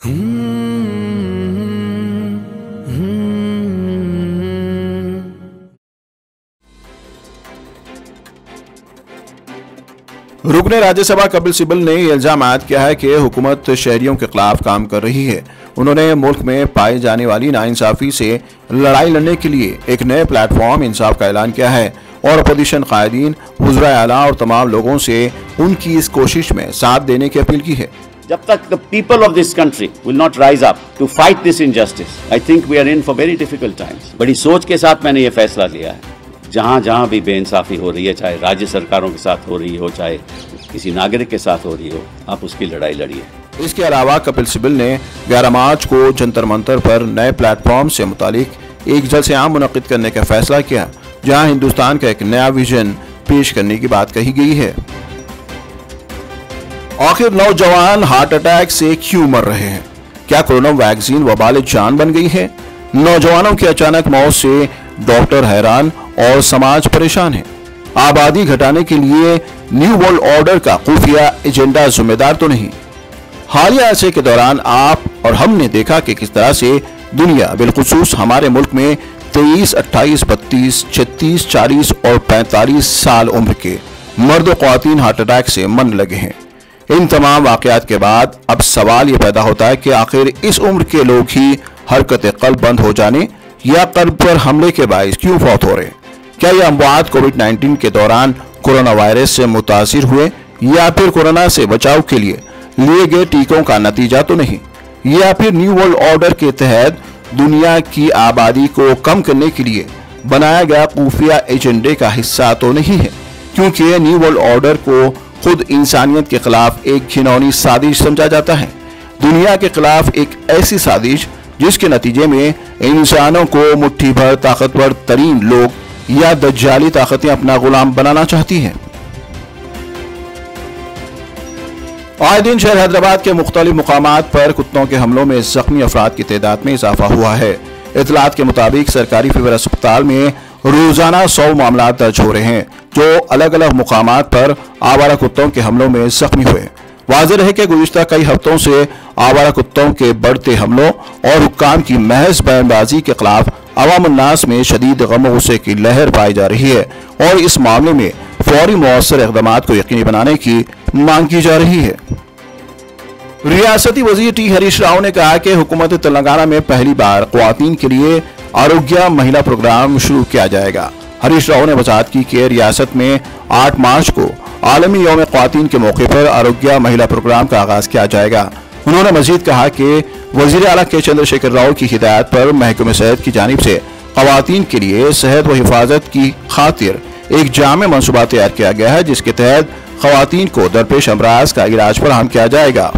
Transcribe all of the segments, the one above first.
रुकने राज्यसभा कपिल सिब्बल ने इल्जाम आयद किया है कि हुकूमत शहरियों के खिलाफ काम कर रही है। उन्होंने मुल्क में पाई जाने वाली नाइंसाफी से लड़ाई लड़ने के लिए एक नए प्लेटफॉर्म इंसाफ का ऐलान किया है और अपोजिशन कायदीन, वज़ीर आला और तमाम लोगों से उनकी इस कोशिश में साथ देने की अपील की है। जब तक the people of this country will not rise up to fight this injustice, I think we are in for very difficult times. बड़ी सोच के साथ मैंने ये फैसला लिया है। जहाँ भी बेइंसाफी हो रही है, चाहे राज्य सरकारों के साथ हो रही हो, चाहे किसी नागरिक के साथ हो रही हो, आप उसकी लड़ाई लड़िए। इसके अलावा कपिल सिब्बल ने 11 मार्च को जंतर मंतर पर नए प्लेटफॉर्म से मुतालिक एक जलसे आम मुनक्किद करने का फैसला किया, जहां हिंदुस्तान का एक नया विजन पेश करने की बात कही गई है। आखिर नौजवान हार्ट अटैक से क्यों मर रहे हैं? क्या कोरोना वैक्सीन वबाल जान बन गई है? नौजवानों की अचानक मौत से डॉक्टर हैरान और समाज परेशान है। आबादी घटाने के लिए न्यू वर्ल्ड ऑर्डर का खुफिया एजेंडा जिम्मेदार तो नहीं? हालिया अरसे के दौरान आप और हमने देखा कि किस तरह से दुनिया, बिलखुसूस हमारे मुल्क में 23, 28, 32, 36, 40 और 45 साल उम्र के मर्द और ख्वातीन हार्ट अटैक से मरने लगे हैं। इन तमाम वाकयात के बाद अब सवाल ये पैदा होता है कि आखिर इस उम्र के लोग ही हरकत कल्ब बंद हो जाने या कल्ब पर हमले के बाइस क्यों फौत हो रहे हैं? क्या ये अमवात कोविड-19 के दौरान कोरोना वायरस से मुतासिर हुए या फिर कोरोना से बचाव के लिए गए टीकों का नतीजा तो नहीं? या फिर न्यू वर्ल्ड ऑर्डर के तहत दुनिया की आबादी को कम करने के लिए बनाया गया खुफिया एजेंडे का हिस्सा तो नहीं है? क्योंकि न्यू वर्ल्ड ऑर्डर को खुद इंसानियत के खिलाफ एक घिनौनी साजिश समझा जाता है। दुनिया के खिलाफ एक ऐसी साजिश जिसके नतीजे में इंसानों को मुट्ठी भर ताकतवर तरीन लोग या दज्जाली ताकतें अपना गुलाम बनाना चाहती हैं। आए दिन शहर हैदराबाद के मुख्तलिफ मुकामात पर कुत्तों के हमलों में जख्मी अफराद की तादाद में इजाफा हुआ है। इतलात के मुताबिक सरकारी फीवर अस्पताल में रोजाना 100 मामला दर्ज हो रहे हैं जो अलग अलग मुकामात पर आवारा कुत्तों के हमलों में जख्मी हुए। वाज़ेह है कि गुज़िश्ता कई हफ्तों से आवारा कुत्तों के बढ़ते हमलों और हुक्काम की महज बयानबाजी के खिलाफ अवाम उन्नास में शदीद गम गुस्से की लहर पाई जा रही है और इस मामले में फौरी मौसर इक़दाम को यकीनी बनाने की मांग की जा रही है। रियासती वज़ीर टी हरीश राव ने कहा कि हुकूमत तेलंगाना में पहली बार ख्वातीन के लिए आरोग्य महिला प्रोग्राम शुरू किया जाएगा। हरीश राव ने वजाहत की कि रियासत में 8 मार्च को आलमी यौम ख्वातीन के मौके पर आरोग्य महिला प्रोग्राम का आगाज किया जाएगा। उन्होंने मजीद कहा कि वज़ीर आला के चंद्रशेखर राव की हिदायत पर महकमे सेहत की जानिब से ख्वातीन के लिए सेहत व हिफाजत की खातिर एक जामे मनसूबा तैयार किया गया है, जिसके तहत ख्वातीन को दरपेश अमराज का इलाज फराहम किया जाएगा।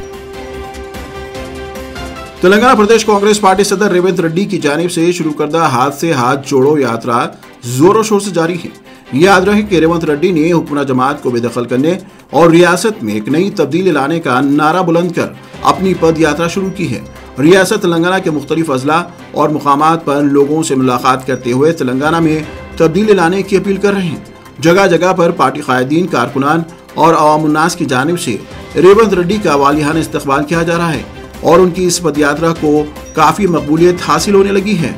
तेलंगाना प्रदेश कांग्रेस पार्टी सदर रेवंत रेड्डी की जानिब से शुरू करदा हाथ से हाथ जोड़ो यात्रा जोरों शोर से जारी है। याद रहे कि रेवंत रेड्डी ने हुकूमत जमात को बेदखल करने और रियासत में एक नई तब्दीली लाने का नारा बुलंद कर अपनी पद यात्रा शुरू की है। रियासत तेलंगाना के मुख्तलिफ अजला और मुकामात पर लोगों से मुलाकात करते हुए तेलंगाना में तब्दीली लाने की अपील कर रहे हैं। जगह जगह पर पार्टी कायदीन, कारकुनान और अवाम उन्नास की जानिब से रेवंत रेड्डी का वालिहाना इस्तकबाल किया जा रहा है और उनकी इस पद यात्रा को काफी मकबूलियत हासिल होने लगी है।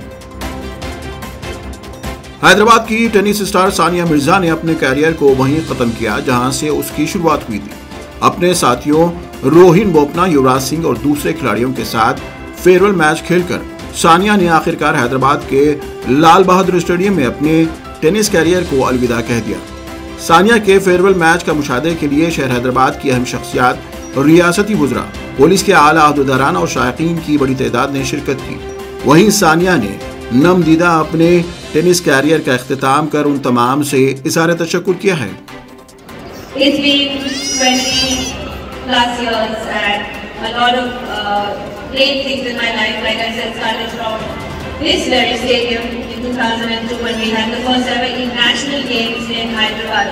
हैदराबाद की टेनिस स्टार सानिया मिर्जा ने अपने कैरियर को वहीं खत्म किया जहां से उसकी शुरुआत हुई थी। अपने साथियों रोहिन बोपन्ना, युवराज सिंह और दूसरे खिलाड़ियों के साथ फेयरवेल मैच खेलकर सानिया ने आखिरकार हैदराबाद के लाल बहादुर स्टेडियम में अपने टेनिस कैरियर को अलविदा कह दिया। सानिया के फेयरवेल मैच का मुशाहदे के लिए शहर हैदराबाद की अहम शख्सियात, रियासती वुज़रा, पुलिस के आला अहदेदारान और शायकीन की बड़ी तादाद ने शिरकत की। वहीं सानिया ने नमदीदा अपने टेनिस कैरियर का इख्तिताम कर उन तमाम से इज़हार तशक्कुर किया है। It's been 20+ years and a lot of great things in my life. Like I said, started from this very stadium in 2002 when we had the first ever international games in Hyderabad.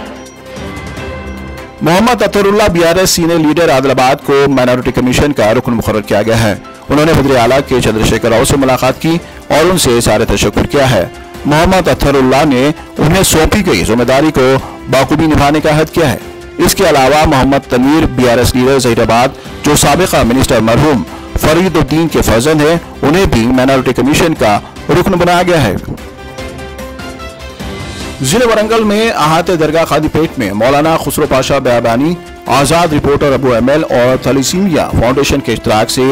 Mohammad Ataullah BRS senior leader Adilabad को minority commission का रुकन मुकर्रर किया गया है। उन्होंने वज़ीर आला के चंद्रशेखर राव से मुलाकात की और उनसे इज़हार तशक्कुर किया है। मोहम्मद अतरुल्लाह ने उन्हें सौंपी गई जिम्मेदारी को बाखूबी निभाने का अहद किया है। इसके अलावा मोहम्मद तनवीर BRS लीडर ज़हीराबाद, जो साबिक़ा मिनिस्टर मरहूम फरीदुद्दीन के फर्जंद हैं, उन्हें भी माइनॉरिटी कमीशन का रुकन बनाया गया है। जिले वारंगल में अहाते दरगाह खादीपेट में मौलाना खुसरो पाशा बयाबानी, आजाद रिपोर्टर अबू एमएल और थैलेसीमिया फाउंडेशन के इश्तराक से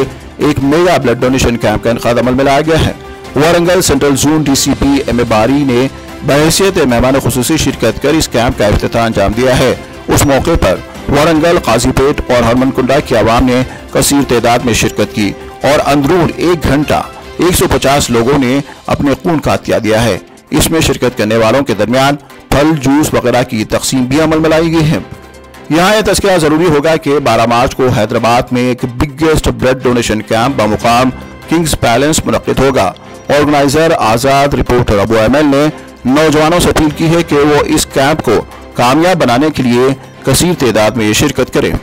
एक मेगा ब्लड डोनेशन कैंप का इनकाद अमल में लाया गया है। Warangal central zone DCP M Bari ने बहैसियत मेहमान खुसूसी शिरकत कर इस कैंप का इफ्तिताह अंजाम दिया है। उस मौके पर वारंगल, काजीपेट और हरमनकुंडा की आवाम ने कसीर तादाद में शिरकत की और अंदरून 1 घंटा 150 लोगों ने अपने खून का अतिया दिया है। इसमें शिरकत करने वालों के दरमियान फल, जूस वगैरह की तकसीम भी अमल में लाई गई है। यहाँ यह तज़किरा जरूरी होगा कि 12 मार्च को हैदराबाद में एक बिगेस्ट ब्लड डोनेशन कैंप बमुकाम किंग्स पैलेस मुनक्किद होगा। Organiser Azad reporter Abu ML ने नौजवानों से अपील की है कि वो इस कैंप को कामयाब बनाने के लिए कसीर तादाद में शिरकत करें।